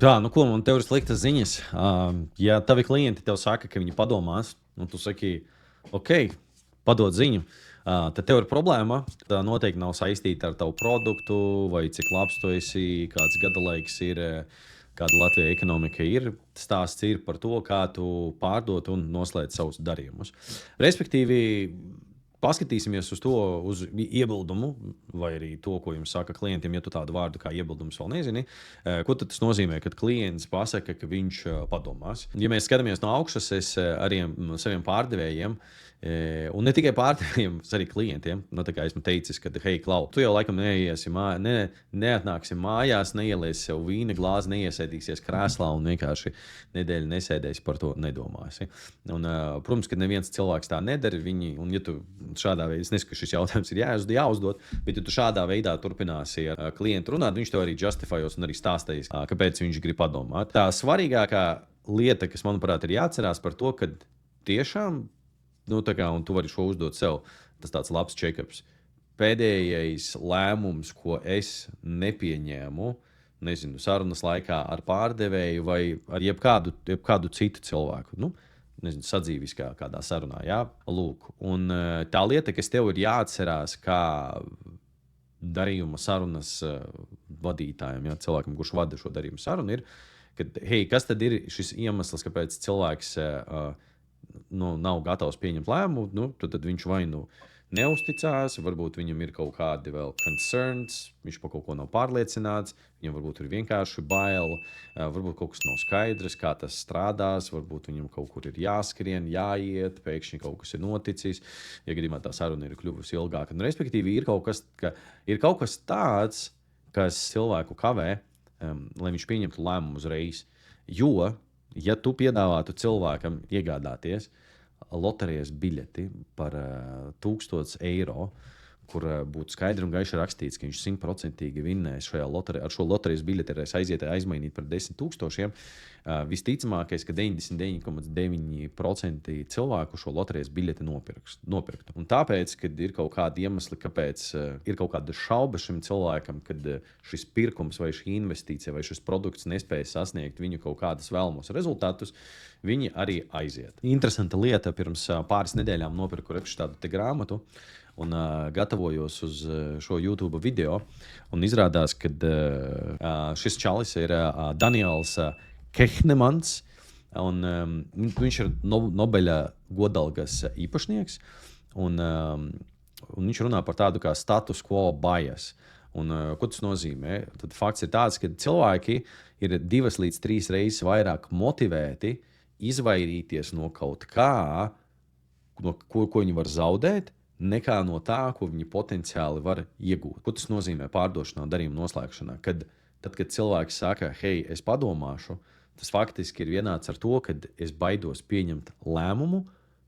Tā, nu ko, man tev ir sliktas ziņas. Ja tavi klienti tev saka, ka viņi padomās, un tu saki, ok, padod ziņu, tad tev ir problēma. Tā noteikti nav saistīta ar tavu produktu, vai cik labs tu esi, kāds gada laiks ir, kāda Latvijas ekonomika ir. Stāsts ir par to, kā tu pārdot un noslēdz savus darījumus. Respektīvi, paskatīsimies uz to, uz iebildumu, vai arī to, ko jums saka klientiem, ja tu tādu vārdu kā iebildums vēl nezini. Ko tad tas nozīmē, kad klients pasaka, ka viņš padomās? Ja mēs skatāmies no augšas, es arī saviem pārdevējiem, un ne tikai pārdevējiem, bet arī klientiem, nu, tā kā esmu teicis, ka, hei, Klau, tu jau laikam neatnāksi mājās, neieliesi sev vīna glāzi, neiesēdīsies krēslā un vienkārši nedēļu nesēdēsi par to nedomāsi. Un, protams, ka neviens cilvēks tā nedara, un ja tu šādā veidā, es nesaku, ka šis jautājums ir jāuzdod, bet ja tu šādā veidā turpināsi ar klientu runāt, viņš tev arī justifējos un arī stāstīs, kāpēc viņš grib padomāt. Tā svarīgākā lieta, kas, manuprāt, ir jāatcerās par to, ka tiešām, nu, tā kā, un tu vari šo uzdot sev, tas tāds labs check-ups. Pēdējais lēmums, ko es nepieņēmu, nezinu, sarunas laikā ar pārdevēju vai ar jebkādu citu cilvēku, nu, nezinu, sadzīviskā kādā sarunā, jā, lūk. Un tā lieta, kas tev ir jāatcerās kā darījuma sarunas vadītājiem, jā, cilvēkam, kurš vada šo darījumu sarunu, ir, ka, hei, kas tad ir šis iemesls, kāpēc cilvēks nav gatavs pieņemt lēmumu, nu, tad viņš vai nu neusticās, varbūt viņam ir kaut kādi vēl concerns, viņš par kaut ko nav pārliecināts, viņam varbūt ir vienkārši bail, varbūt kaut kas nav skaidrs, kā tas strādās, varbūt viņam kaut kur ir jāskrien, jāiet, pēkšņi kaut kas ir noticis, ja gadījumā tā saruna ir kļuvusi ilgāka. Un, respektīvi, ir kaut kas tāds, kas cilvēku kavē, lai viņš pieņemtu lēmumu uzreiz. Jo, ja tu piedāvātu cilvēkam iegādāties loterijas biļeti par 1000 eiro, kur būtu skaidri un gaiši rakstīts, ka viņš 100% vinnēs ar šo loterijas biļeti, aiziet aizmainīt par 10 000, visticamākais, ka 99,9% cilvēku šo loterijas biļeti nopirktu. Un tāpēc, kad ir kaut kādi iemesli, kāpēc ir kaut kāda šauba šim cilvēkam, kad šis pirkums vai šī investīcija vai šis produkts nespēja sasniegt viņu kaut kādas vēlamos rezultātus, viņi arī aiziet. Interesanta lieta, pirms pāris nedēļām nopirku tādu te grāmatu, un gatavojos uz šo YouTube video, un izrādās, ka šis čalis ir Daniels Kahnemans, un viņš ir Nobeļa godalgas īpašnieks, un viņš runā par tādu kā status quo bias. Un, ko tas nozīmē? Tad fakts ir tāds, ka cilvēki ir 2 līdz 3 reizes vairāk motivēti izvairīties no kaut kā, ko viņi var zaudēt, nekā no tā, ko viņi potenciāli var iegūt. Ko tas nozīmē pārdošanā, darījuma noslēgšanā? Tad, kad cilvēks saka, hei, es padomāšu, tas faktiski ir vienāds ar to, ka es baidos pieņemt lēmumu,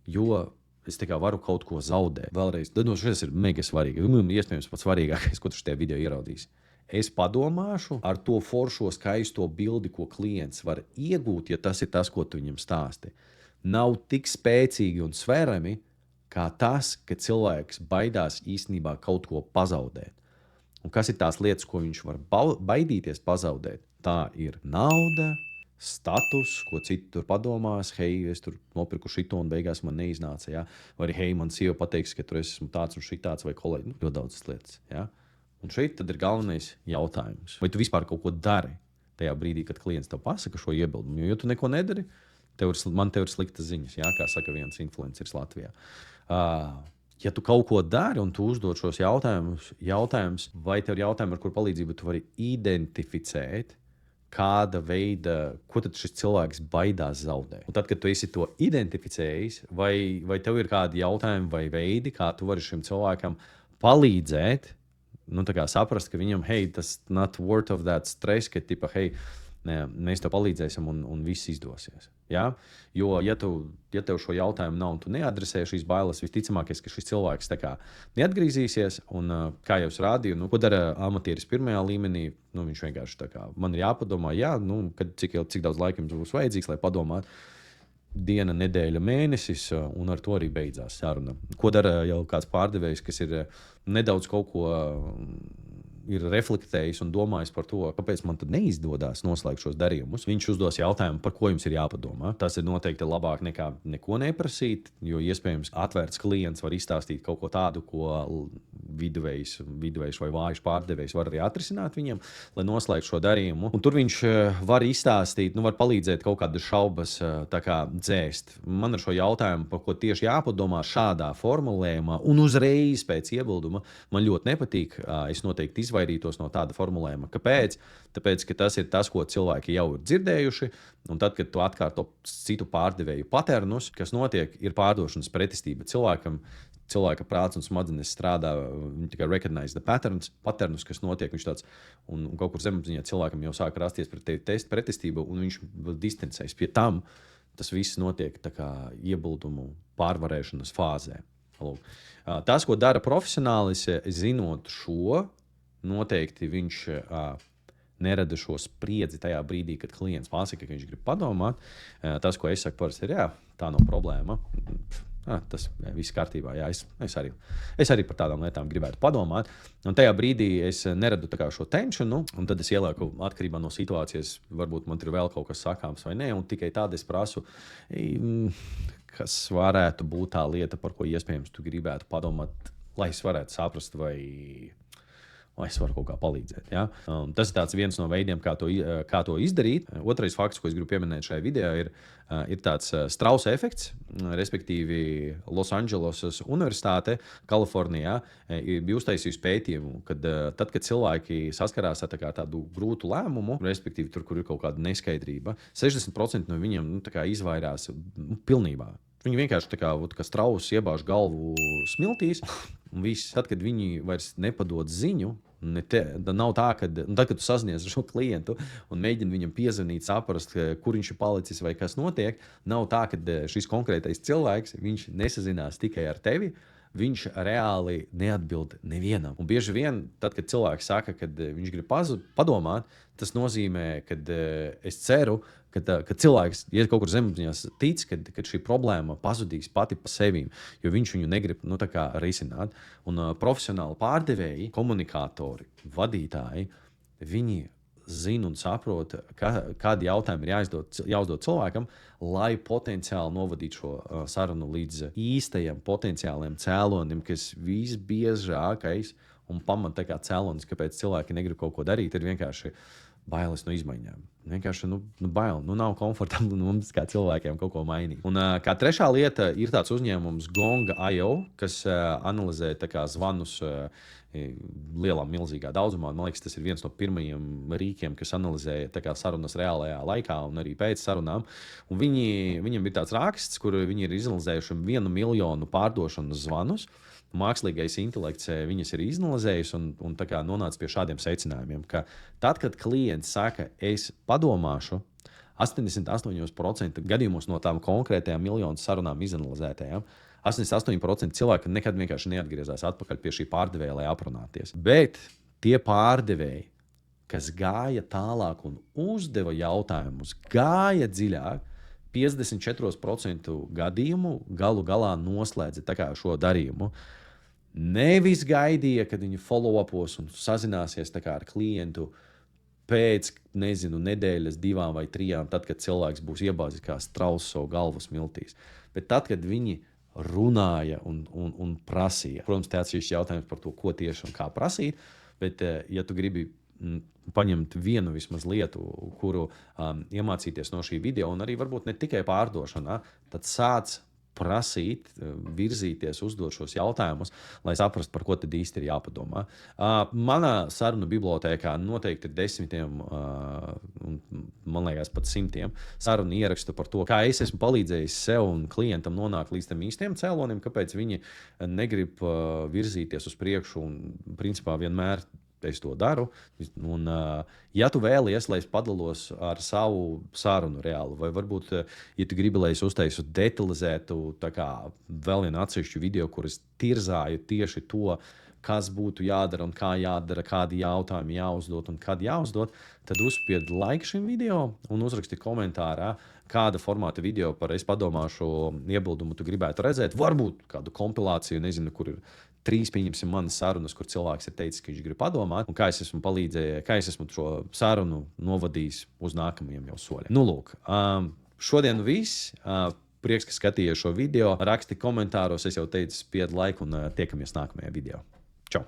jo es tā kā varu kaut ko zaudēt. Vēlreiz, šis ir mega svarīgi. Iespējams, pats svarīgākais, ko tu šajā video ieraudzīsi. Es padomāšu ar to foršo, skaisto bildi, ko klients var iegūt, ja tas ir tas, ko tu viņam stāsti. Nav tik spēcīgi un sverami, kā tas, ka cilvēks baidās īstenībā kaut ko pazaudēt. Un kas ir tās lietas, ko viņš var baidīties pazaudēt? Tā ir nauda, status, ko citi tur padomās, hei, es tur nopirku šito un beigās man neiznāca, ja? Vai arī, hei, man sieva pateiks, ka tur esmu tāds un šitāds vai kolēģi, ļoti daudzas lietas, ja? Un šeit tad ir galvenais jautājums. Vai tu vispār kaut ko dari tajā brīdī, kad klients tev pasaka šo iebildumu? Jo, ja tu neko nedari, man tev ir sliktas ziņas, ja? Kā saka viens influenceris Latvijā. Ja tu kaut ko dari un tu uzdod šos jautājumus, vai tev ir jautājumi, ar kur palīdzību tu vari identificēt, kāda veida, ko tad šis cilvēks baidās zaudēt. Un tad, kad tu esi to identificējis, vai tev ir kādi jautājumi vai veidi, kā tu vari šim cilvēkam palīdzēt, nu, tā kā saprast, ka viņam, hei, tas not worth of that stress, ka tipa, hei, mēs tev palīdzēsim un viss izdosies. Ja? Jo, ja tev šo jautājumu nav un tu neadresē šīs bailes, visticamākais, ka šis cilvēks tā kā neatgriezīsies. Un, kā jau es rādīju, ko dara amatieris pirmajā līmenī, viņš vienkārši tā kā man ir jāpadomā, cik daudz laika jums būs vajadzīgs, lai padomātu. Diena, nedēļa, mēnesis, un ar to arī beidzās saruna. Ko dara jau kāds pārdevējs, kas ir nedaudz kaut ko ir reflektējis un domājis par to, kāpēc man tad neizdodas noslēgt šos darījumus, viņš uzdos jautājumu, par ko jums ir jāpadomā. Tas ir noteikti labāk nekā neko neprasīt, jo iespējams atvērts klients var izstāstīt kaut ko tādu, ko viduvējs vai vājš pārdevējs var arī atrisināt viņam, lai noslēgtu šo darījumu. Un tur viņš var izstāstīt, var palīdzēt kaut kādas šaubas dzēst. Man ar šo jautājumu, par ko tieši jāpadomā šādā formulējumā un uzreiz pēc iebilduma, man ļoti nepatīk. Es noteikti izvairītos no tāda formulējuma. Kāpēc? Tāpēc, ka tas ir tas, ko cilvēki jau ir dzirdējuši, un tad, kad tu atkārto citu pārdevēju paternus, kas notiek, ir pārdošanas pretestība cilvēkam. Cilvēka prāts un smadzenes strādā, viņi tikai recognize the paternus, kas notiek. Viņš tāds, un kaut kur zemapziņā cilvēkam jau sāk rasties pretestība, un viņš distancējas. Pie tam tas viss notiek tā kā iebildumu pārvarēšanas fāzē. Lūk. Tas, ko dara profesionālis, zinot šo, noteikti viņš nerada šo spriedzi tajā brīdī, kad klients pasaka, ka viņš grib padomāt. Tas, ko es saku, parasti ir, tā nav problēma. Tas viss kārtībā. Jā, es arī par tādām lietām gribētu padomāt. Un tajā brīdī es neradu šo tenšanu, un tad es ielieku atkarībā no situācijas, varbūt man ir vēl kaut kas sakāms vai nē, un tikai tad es prasu, kas varētu būt tā lieta, par ko iespējams tu gribētu padomāt, lai es varētu saprast, vai es varu kaut kā palīdzēt. Ja? Tas ir viens no veidiem, kā to izdarīt. Otrais fakts, ko es gribu pieminēt šajā video, ir tāds Strausa efekts, respektīvi Losandželosas Universitāte, Kalifornijā, bija uztaisījusi pētījumu, kad tad, kad cilvēki saskarās ar tādu grūtu lēmumu, respektīvi tur, kur ir kaut kāda neskaidrība, 60% no viņiem izvairās pilnībā. Viņi vienkārši kā strauss iebāž galvu smiltīs, un viss, tad, kad viņi vairs nepadod ziņu, nav tā, ka tad, kad tu sazinies ar šo klientu un mēģini viņam piezvanīt, saprast, kur viņš ir palicis vai kas notiek, nav tā, ka šis konkrētais cilvēks, viņš nesazinās tikai ar tevi, viņš reāli neatbild nevienam. Un bieži vien, tad, kad cilvēks saka, ka viņš grib padomāt, tas nozīmē, ka es ceru, ka cilvēks, ja kaut kur zemapziņās tic, ka šī problēma pazudīs pati pa sevi, jo viņš viņu negrib risināt. Un profesionāli pārdevēji, komunikātori, vadītāji, viņi zina un saprot, kādi jautājumi ir jāuzdod cilvēkam, lai potenciāli novadītu šo sarunu līdz īstajiem potenciāliem cēlonim, kas visbiežākais un cēlonis, kāpēc cilvēki negrib kaut ko darīt, ir vienkārši bailes no izmaiņām. Vienkārši bail. Nav komfortabli mums kā cilvēkiem kaut ko mainīt. Un kā trešā lieta ir tāds uzņēmums Gong.io, kas analizē zvanus lielā, milzīgā daudzumā. Man liekas, tas ir viens no pirmajiem rīkiem, kas analizē sarunas reālajā laikā un arī pēc sarunām. Un viņiem ir tāds raksts, kur viņi ir izanalizējuši 1 miljonu pārdošanas zvanus. Mākslīgais intelekts viņas ir izanalizējis un nonācis pie šādiem secinājumiem, ka tad, kad klients saka, es padomāšu, 88% gadījumos no tām konkrētajām miljonu sarunām izanalizētajām, 88% cilvēki nekad vienkārši neatgriezās atpakaļ pie šī pārdevēja, lai aprunāties. Bet tie pārdevēji, kas gāja tālāk un uzdeva jautājumus, gāja dziļāk, 54% gadījumu galu galā noslēdza šo darījumu. Nevis gaidīja, kad viņi follow-upos un sazināsies ar klientu pēc, nedēļas, 2 vai 3, tad, kad cilvēks būs iebāzis kā strauss savu galvu smiltīs. Bet tad, kad viņi runāja un prasīja, protams, tāds ir jautājums par to, ko tieši un kā prasīt, bet ja tu gribi paņemt vienu vismaz lietu, kuru iemācīties no šī video, un arī varbūt ne tikai pārdošanā, tad sāc prasīt, virzīties, uzdot šos jautājumus, lai saprastu, par ko tad īsti ir jāpadomā. Manā sarunu bibliotēkā noteikti ir desmitiem, man liekas, pat 100 sarunu ierakstu par to, kā es esmu palīdzējis sev un klientam nonākt līdz tam īstiem cēlonim, kāpēc viņi negrib virzīties uz priekšu un, principā, vienmēr es to daru. Un, ja tu vēlies, lai es padalos ar savu sarunu reāli, vai varbūt, ja tu gribi, lai es uztaisu detalizētu vēl vienu atsevišķu video, kur es tirzāju tieši to, kas būtu jādara un kā jādara, kādi jautājumi jāuzdod un kad jāuzdod, tad uzspied like šim video un uzraksti komentārā, kāda formāta video par es padomāšu iebildumu tu gribētu redzēt. Varbūt kādu kompilāciju, nezinu, kur ir 3, pieņemsim, manas sarunas, kur cilvēks ir teicis, ka viņš grib padomāt, un kā es esmu palīdzējis, kā es esmu šo sarunu novadījis uz nākamajiem jau soļiem. Nu, lūk, šodien viss. Prieks, ka skatījies šo video. Raksti komentāros, es jau teicu, spied laiku un tiekamies nākamajā video. Čau!